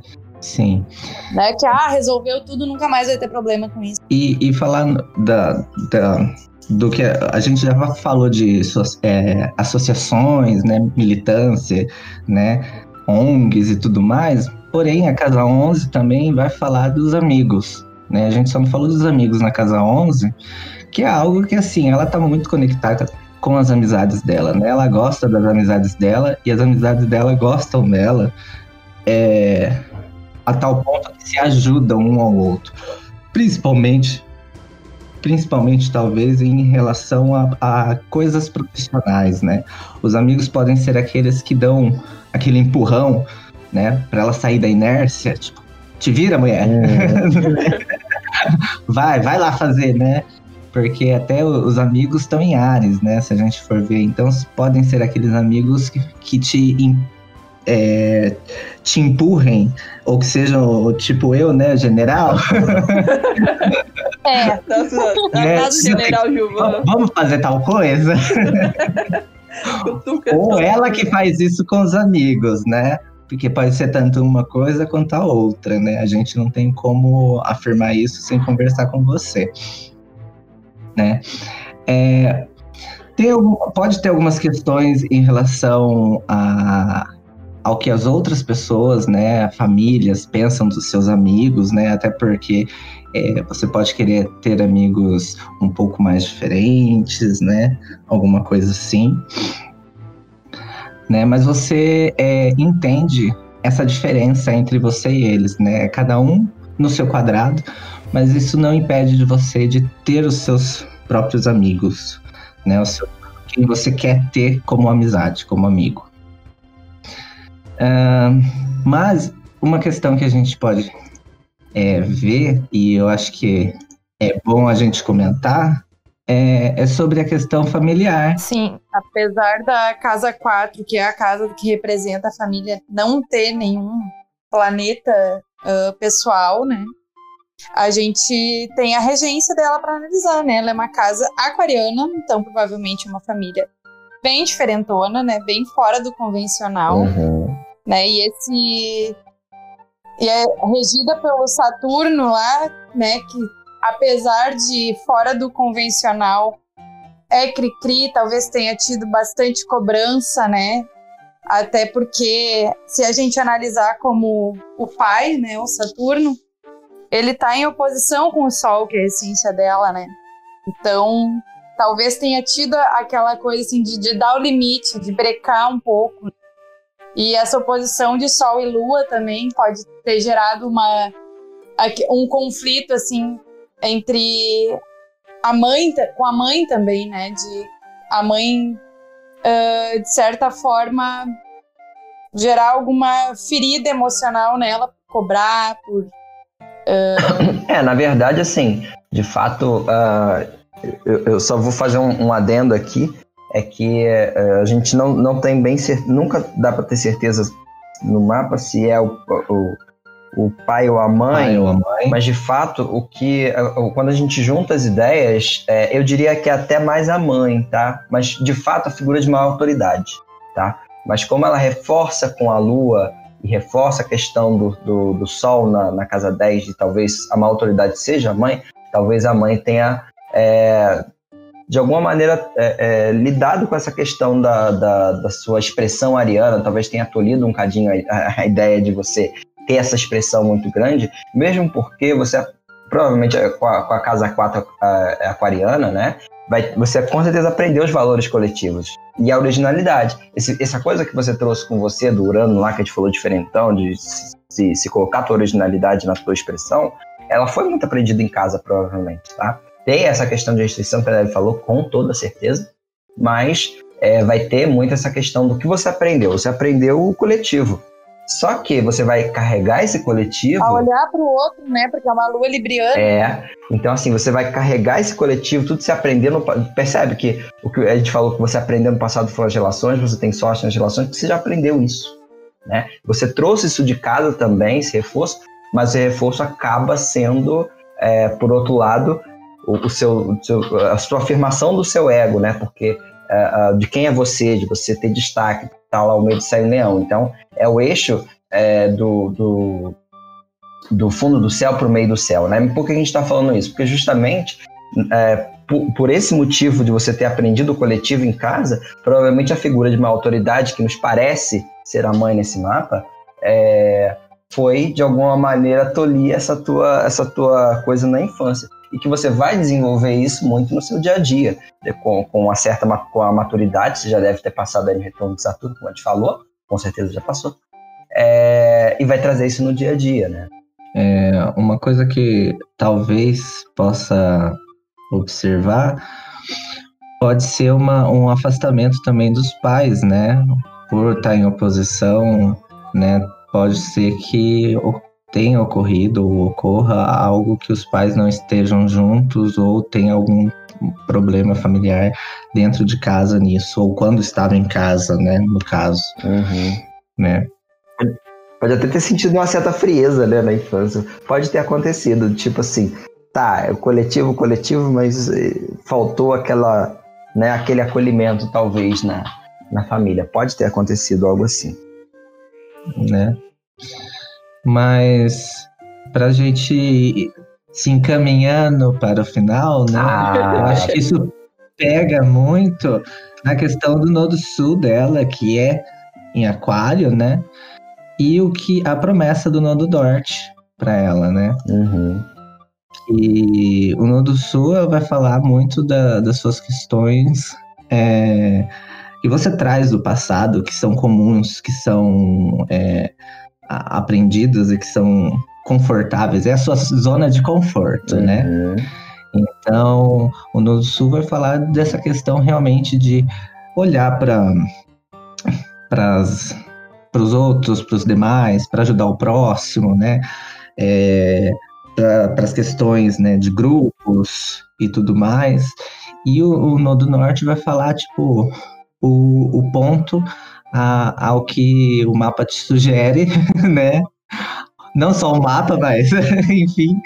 Né? Que, resolveu tudo, nunca mais vai ter problema com isso. E falar do que a gente já falou de associações, né? Militância, né? ONGs e tudo mais. Porém, a Casa 11 também vai falar dos amigos, né? A gente só não falou dos amigos na Casa 11, que é algo que, assim, ela tá muito conectada com as amizades dela, né? Ela gosta das amizades dela e as amizades dela gostam dela, a tal ponto que se ajudam um ao outro. Principalmente talvez em relação a coisas profissionais, né? Os amigos podem ser aqueles que dão aquele empurrão, né, pra ela sair da inércia, tipo, te vira, mulher. Vai lá fazer, né? Porque até os amigos estão em Áries, né? Se a gente for ver, então podem ser aqueles amigos que te empurrem, ou que sejam tipo eu, né, general. Nossa, general Giovana. Vamos fazer tal coisa. Ou ela que faz isso com os amigos, né? Porque pode ser tanto uma coisa quanto a outra, né? A gente não tem como afirmar isso sem conversar com você, né? Pode ter algumas questões em relação ao que as outras pessoas, né, famílias, pensam dos seus amigos, né? Até porque você pode querer ter amigos um pouco mais diferentes, né? Alguma coisa assim. Né, mas você entende essa diferença entre você e eles, né? Cada um no seu quadrado, mas isso não impede de você de ter os seus próprios amigos, né? Quem você quer ter como amizade, como amigo. Mas uma questão que a gente pode ver, e eu acho que é bom a gente comentar, é sobre a questão familiar. Sim, apesar da Casa 4, que é a casa que representa a família, não ter nenhum planeta pessoal, né? A gente tem a regência dela para analisar, né? Ela é uma casa aquariana, então provavelmente uma família bem diferentona, né? Bem fora do convencional, né? E é regida pelo Saturno lá, né? Que apesar de fora do convencional, cri-cri, talvez tenha tido bastante cobrança, né? Até porque, se a gente analisar como o pai, né, o Saturno, ele tá em oposição com o Sol, que é a essência dela, né? Então, talvez tenha tido aquela coisa assim de dar o limite, de brecar um pouco. E essa oposição de Sol e Lua também pode ter gerado um conflito, assim, entre com a mãe também, né? A mãe, de certa forma, gerar alguma ferida emocional nela, cobrar, Na verdade, assim, de fato, eu só vou fazer um adendo aqui, é que a gente não tem bem certeza, nunca dá para ter certeza no mapa se é o pai ou a mãe, mas de fato, quando a gente junta as ideias, eu diria que é até mais a mãe, tá? Mas de fato a figura de maior autoridade, tá? Mas como ela reforça com a Lua e reforça a questão do Sol na casa 10, de talvez a maior autoridade seja a mãe, talvez a mãe tenha de alguma maneira lidado com essa questão da sua expressão ariana, talvez tenha tolhido um cadinho a ideia de você ter essa expressão muito grande, mesmo porque você, provavelmente com a casa 4 aquariana, né, você com certeza aprendeu os valores coletivos e a originalidade. Essa coisa que você trouxe com você do Urano lá, que a gente falou diferentão, de se colocar a tua originalidade na tua expressão, ela foi muito aprendida em casa, provavelmente, tá? Tem essa questão de restrição que a Adele falou, com toda certeza, mas vai ter muito essa questão do que você aprendeu. Você aprendeu o coletivo, Só que você vai carregar esse coletivo... A olhar para o outro, né? Porque é uma lua libriana. Então assim, você vai carregar esse coletivo, tudo se aprendendo. Percebe que o que a gente falou que você aprendeu no passado foram as relações, você tem sorte nas relações, porque você já aprendeu isso, né? Você trouxe isso de casa também, esse reforço, mas esse reforço acaba sendo, por outro lado, a sua afirmação do seu ego, né? Porque de quem é você, de você ter destaque, tá lá o meio de sair leão. Então, é o eixo do fundo do céu para o meio do céu, né? Por que a gente está falando isso? Porque justamente por esse motivo de você ter aprendido o coletivo em casa, provavelmente a figura de uma autoridade que nos parece ser a mãe nesse mapa foi, de alguma maneira, tolir essa tua coisa na infância. E que você vai desenvolver isso muito no seu dia a dia, com a maturidade. Você já deve ter passado aí no retorno de Saturno, como a gente falou, com certeza já passou, e vai trazer isso no dia a dia, né? Uma coisa que talvez possa observar pode ser um afastamento também dos pais, né? Por estar em oposição, né? Pode ser que tenha ocorrido ou ocorra algo que os pais não estejam juntos ou tenha algum problema familiar dentro de casa nisso, ou quando estava em casa, né, no caso. Né? Pode até ter sentido uma certa frieza, né, na infância. Pode ter acontecido, tipo assim, é o coletivo, mas faltou aquele acolhimento, talvez, na família. Pode ter acontecido algo assim. Né? Mas pra gente se encaminhando para o final, né? Eu acho que isso pega muito na questão do nodo sul dela, que é em Aquário, né? E a promessa do nodo norte para ela, né? E o nodo sul vai falar muito das suas questões que você traz do passado, que são comuns, que são aprendidas e que são confortáveis. É a sua zona de conforto, né? Então, o Nodo Sul vai falar dessa questão realmente de olhar para os outros, para os demais, para ajudar o próximo, né? Para as questões, né, de grupos e tudo mais. E o Nodo Norte vai falar, tipo, o ponto ao que o mapa te sugere, né? Não só o mapa, mas, enfim,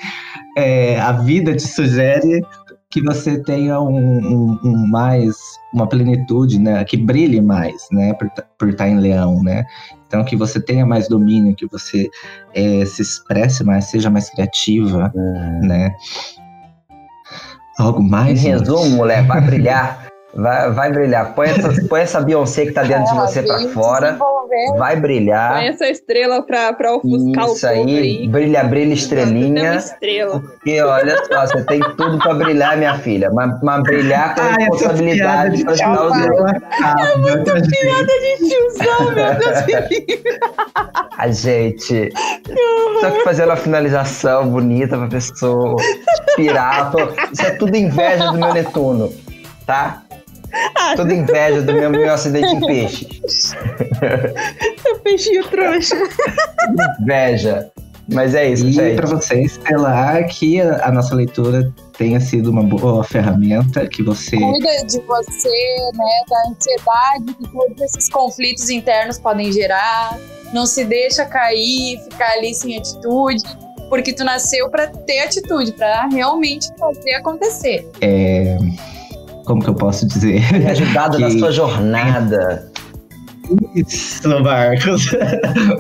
a vida te sugere que você tenha uma plenitude, né? Que brilhe mais, né? Por estar em Leão, né? Então, que você tenha mais domínio, que você se expresse mais, seja mais criativa, né? Algo mais? Em resumo, mulher, vai brilhar. Vai brilhar. Põe essa Beyoncé que tá dentro de você pra fora. Vai brilhar. Põe essa estrela pra ofuscar isso o povo aí. Brilha, estrelinha. Estrela. Porque olha só, você tem tudo pra brilhar, minha filha. Mas brilhar com responsabilidade pra ajudar os outros. É muita piada de tiozão, meu Deus. A gente. Só que fazendo uma finalização bonita pra pessoa inspirar. Isso é tudo inveja do meu Netuno, tá? Toda inveja do meu acidente em peixe. Seu peixinho trouxa. Inveja. Mas é isso, gente. E para vocês, estelar, que a nossa leitura tenha sido uma boa ferramenta, que você... Cuida de você, né, da ansiedade que todos esses conflitos internos podem gerar. Não se deixa cair, ficar ali sem atitude, porque tu nasceu para ter atitude, para realmente fazer acontecer. Como que eu posso dizer? Ajudado na sua jornada. Isso, Marcos.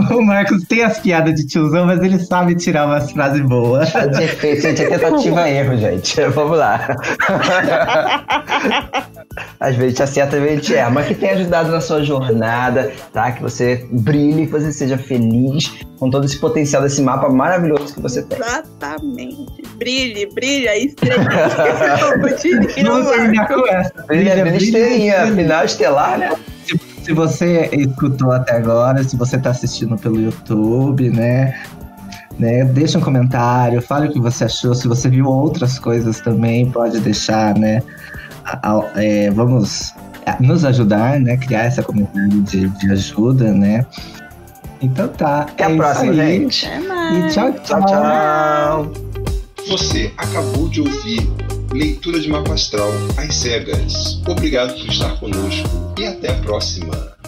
O Marcos tem as piadas de tiozão, mas ele sabe tirar umas frases boas. De efeito, gente, é tentativa e erro, gente. Vamos lá. Às vezes a gente acerta, às vezes a gente erra, mas que tenha ajudado na sua jornada, tá? Que você brilhe, que você seja feliz com todo esse potencial desse mapa maravilhoso que você tem. Exatamente. Brilha, estrelinha. Vamos terminar com essa. Brilha, estrelinha. Final estelar, né? Se você escutou até agora, se você está assistindo pelo YouTube, né, deixa um comentário, fale o que você achou. Se você viu outras coisas também, pode deixar, né? Vamos nos ajudar, né? Criar essa comunidade de ajuda, né? Então tá. Até a próxima, gente. Até mais. E tchau, Tchau, tchau. Você acabou de ouvir Leitura de Mapa Astral às Cegas. Obrigado por estar conosco e até a próxima.